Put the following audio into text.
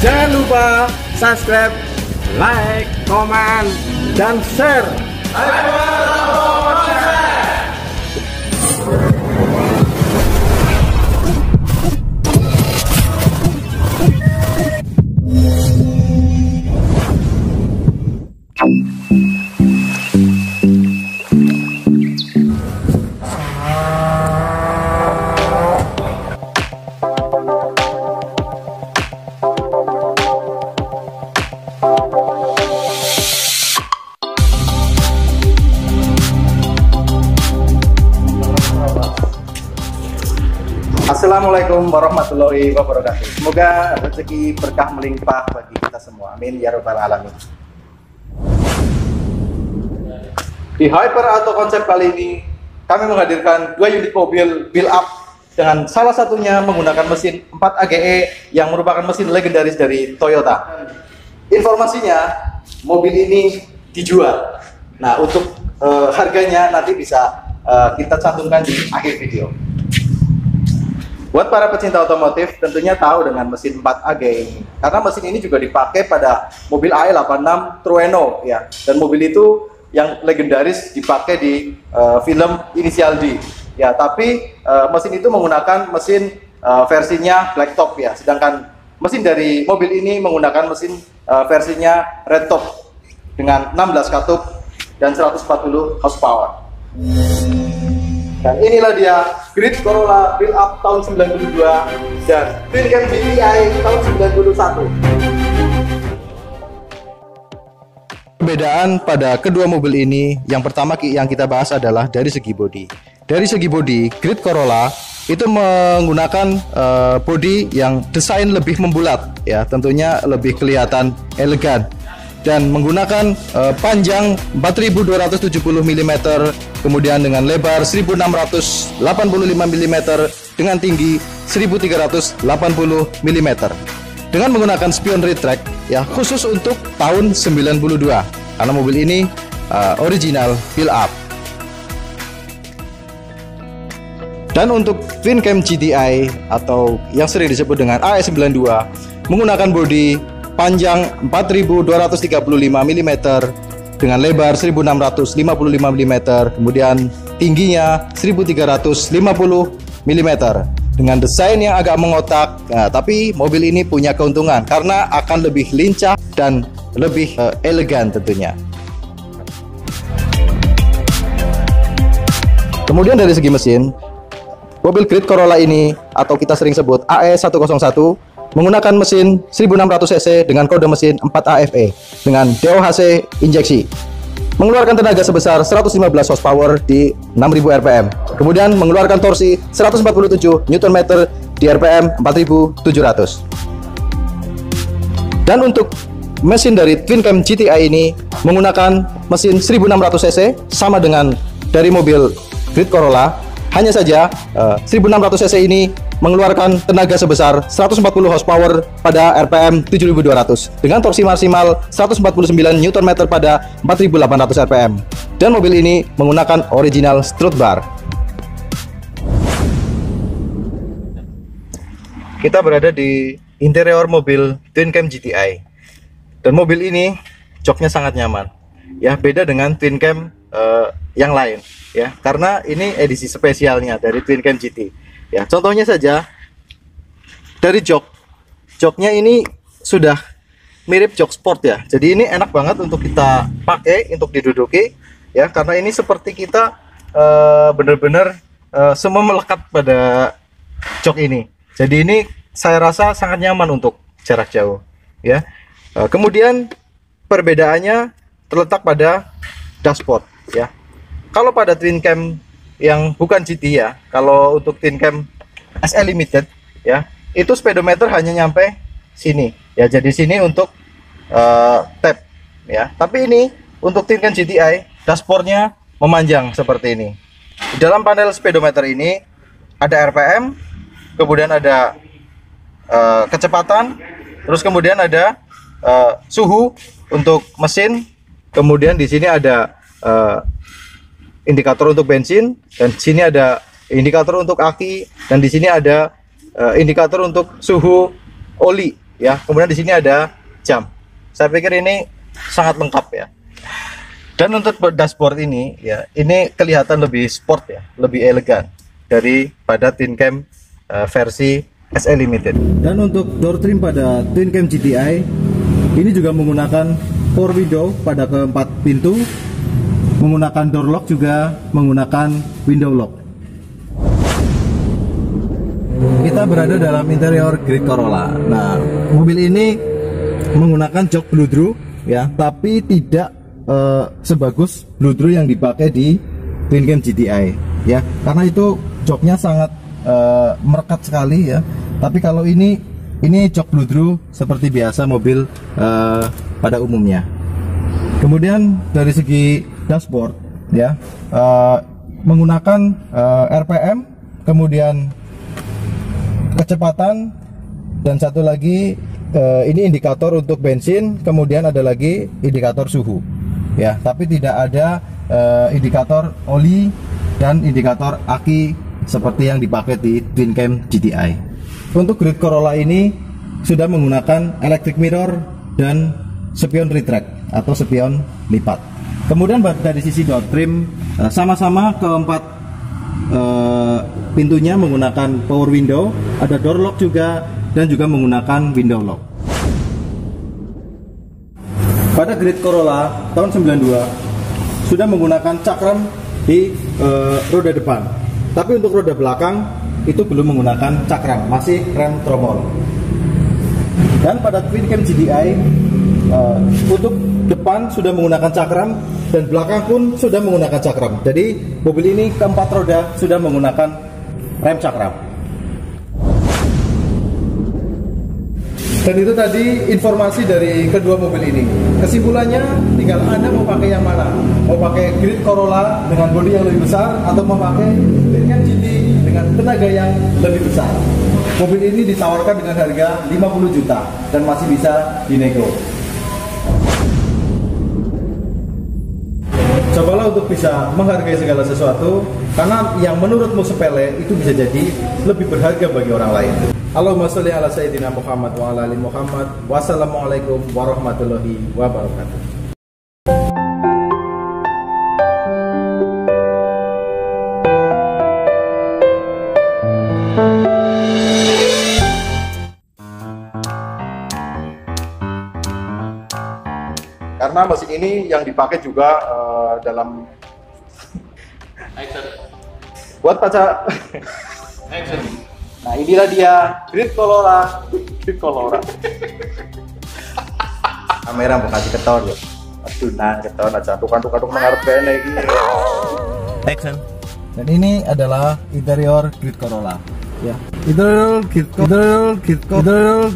Jangan lupa subscribe, like, komen, dan share. Assalamualaikum warahmatullahi wabarakatuh. Semoga rezeki berkah melimpah bagi kita semua. Amin ya rabbal alamin. Di Hyper Auto Concept kali ini kami menghadirkan dua unit mobil build up dengan salah satunya menggunakan mesin 4 AGE yang merupakan mesin legendaris dari Toyota. Informasinya, mobil ini dijual. Nah, untuk harganya nanti bisa kita cantumkan di akhir video. Buat para pecinta otomotif tentunya tahu dengan mesin 4 AG ini, karena mesin ini juga dipakai pada mobil AE86 Trueno ya, dan mobil itu yang legendaris dipakai di film Inisial D ya. Tapi mesin itu menggunakan mesin versinya black top ya, sedangkan mesin dari mobil ini menggunakan mesin versinya red top dengan 16 katup dan 140 horsepower. Dan inilah dia Grid Corolla build up tahun 92 dan Twincam GTI tahun 91. Perbedaan pada kedua mobil ini, yang pertama yang kita bahas adalah dari segi bodi. Dari segi bodi, Grid Corolla itu menggunakan bodi yang desain lebih membulat ya, tentunya lebih kelihatan elegan, dan menggunakan panjang 4270 mm, kemudian dengan lebar 1685 mm dengan tinggi 1380 mm, dengan menggunakan spion retract ya, khusus untuk tahun 92 karena mobil ini original build up. Dan untuk Twincam GTI atau yang sering disebut dengan AE92 menggunakan bodi panjang 4235 mm dengan lebar 1655 mm, kemudian tingginya 1350 mm dengan desain yang agak mengotak. Nah, tapi mobil ini punya keuntungan karena akan lebih lincah dan lebih elegan tentunya. Kemudian dari segi mesin, mobil Grid Corolla ini atau kita sering sebut AE101 menggunakan mesin 1600 cc dengan kode mesin 4 AFE dengan DOHC injeksi, mengeluarkan tenaga sebesar 115 horsepower di 6000 rpm, kemudian mengeluarkan torsi 147 Nm di rpm 4700. Dan untuk mesin dari Twincam GTI ini menggunakan mesin 1600 cc sama dengan dari mobil Grid Corolla, hanya saja 1600 cc ini mengeluarkan tenaga sebesar 140 horsepower pada RPM 7200 dengan torsi maksimal 149 Nm pada 4800 rpm, dan mobil ini menggunakan original strut bar. Kita berada di interior mobil Twincam GTI, dan mobil ini joknya sangat nyaman ya, beda dengan Twincam yang lain ya, karena ini edisi spesialnya dari Twincam GT ya. Contohnya saja dari joknya ini sudah mirip jok sport ya, jadi ini enak banget untuk kita pakai untuk diduduki ya, karena ini seperti kita benar-benar semua melekat pada jok ini, jadi ini saya rasa sangat nyaman untuk jarak jauh ya. Kemudian perbedaannya terletak pada dashboard ya. Kalau pada Twincam yang bukan GT ya, kalau untuk Twincam SL Limited ya, itu speedometer hanya nyampe sini ya, jadi sini untuk tap ya. Tapi ini untuk Twincam GTI dashboardnya memanjang seperti ini. Di dalam panel speedometer ini ada RPM, kemudian ada kecepatan, terus kemudian ada suhu untuk mesin, kemudian di sini ada indikator untuk bensin, dan di sini ada indikator untuk aki, dan di sini ada indikator untuk suhu oli ya. Kemudian di sini ada jam. Saya pikir ini sangat lengkap ya. Dan untuk dashboard ini ya, ini kelihatan lebih sport ya, lebih elegan daripada twin cam versi SE Limited. Dan untuk door trim pada twin cam GTI ini juga menggunakan power window pada keempat pintu, menggunakan door lock, juga menggunakan window lock. Kita berada dalam interior Great Corolla. Nah, mobil ini menggunakan jok Bludru ya, tapi tidak sebagus Bludru yang dipakai di twin cam GTI ya, karena itu joknya sangat merekat sekali ya. Tapi kalau ini jok Bludru seperti biasa mobil pada umumnya. Kemudian dari segi dashboard ya, menggunakan RPM, kemudian kecepatan, dan satu lagi ini indikator untuk bensin, kemudian ada lagi indikator suhu ya, tapi tidak ada indikator oli dan indikator aki seperti yang dipakai di twin cam GTI. Untuk Great Corolla ini sudah menggunakan electric mirror dan spion retract atau spion lipat. Kemudian dari sisi door trim, sama-sama keempat pintunya menggunakan power window, ada door lock juga, dan juga menggunakan window lock. Pada Great Corolla tahun 92 sudah menggunakan cakram di roda depan, tapi untuk roda belakang itu belum menggunakan cakram, masih rem tromol. Dan pada twin cam GTI untuk depan sudah menggunakan cakram dan belakang pun sudah menggunakan cakram. Jadi mobil ini keempat roda sudah menggunakan rem cakram. Dan itu tadi informasi dari kedua mobil ini. Kesimpulannya tinggal Anda mau pakai yang mana. Mau pakai Great Corolla dengan bodi yang lebih besar atau mau pakai twin cam GT dengan tenaga yang lebih besar. Mobil ini ditawarkan dengan harga 50 juta dan masih bisa dinego. Cobalah untuk bisa menghargai segala sesuatu, karena yang menurutmu sepele itu bisa jadi lebih berharga bagi orang lain. Allahumma sholli ala sayyidina Muhammad wa ala ali Muhammad. Wassalamualaikum warahmatullahi wabarakatuh. Karena mesin ini yang dipakai juga dalam Action. buat baca. Action. Nah, inilah dia Great Corolla. Great Corolla. Kamera mau kasih keton ya. Aduh, nah keton aja tukang ngarep bene iki. Action. Dan ini adalah interior Great Corolla ya. Interior Great Corolla.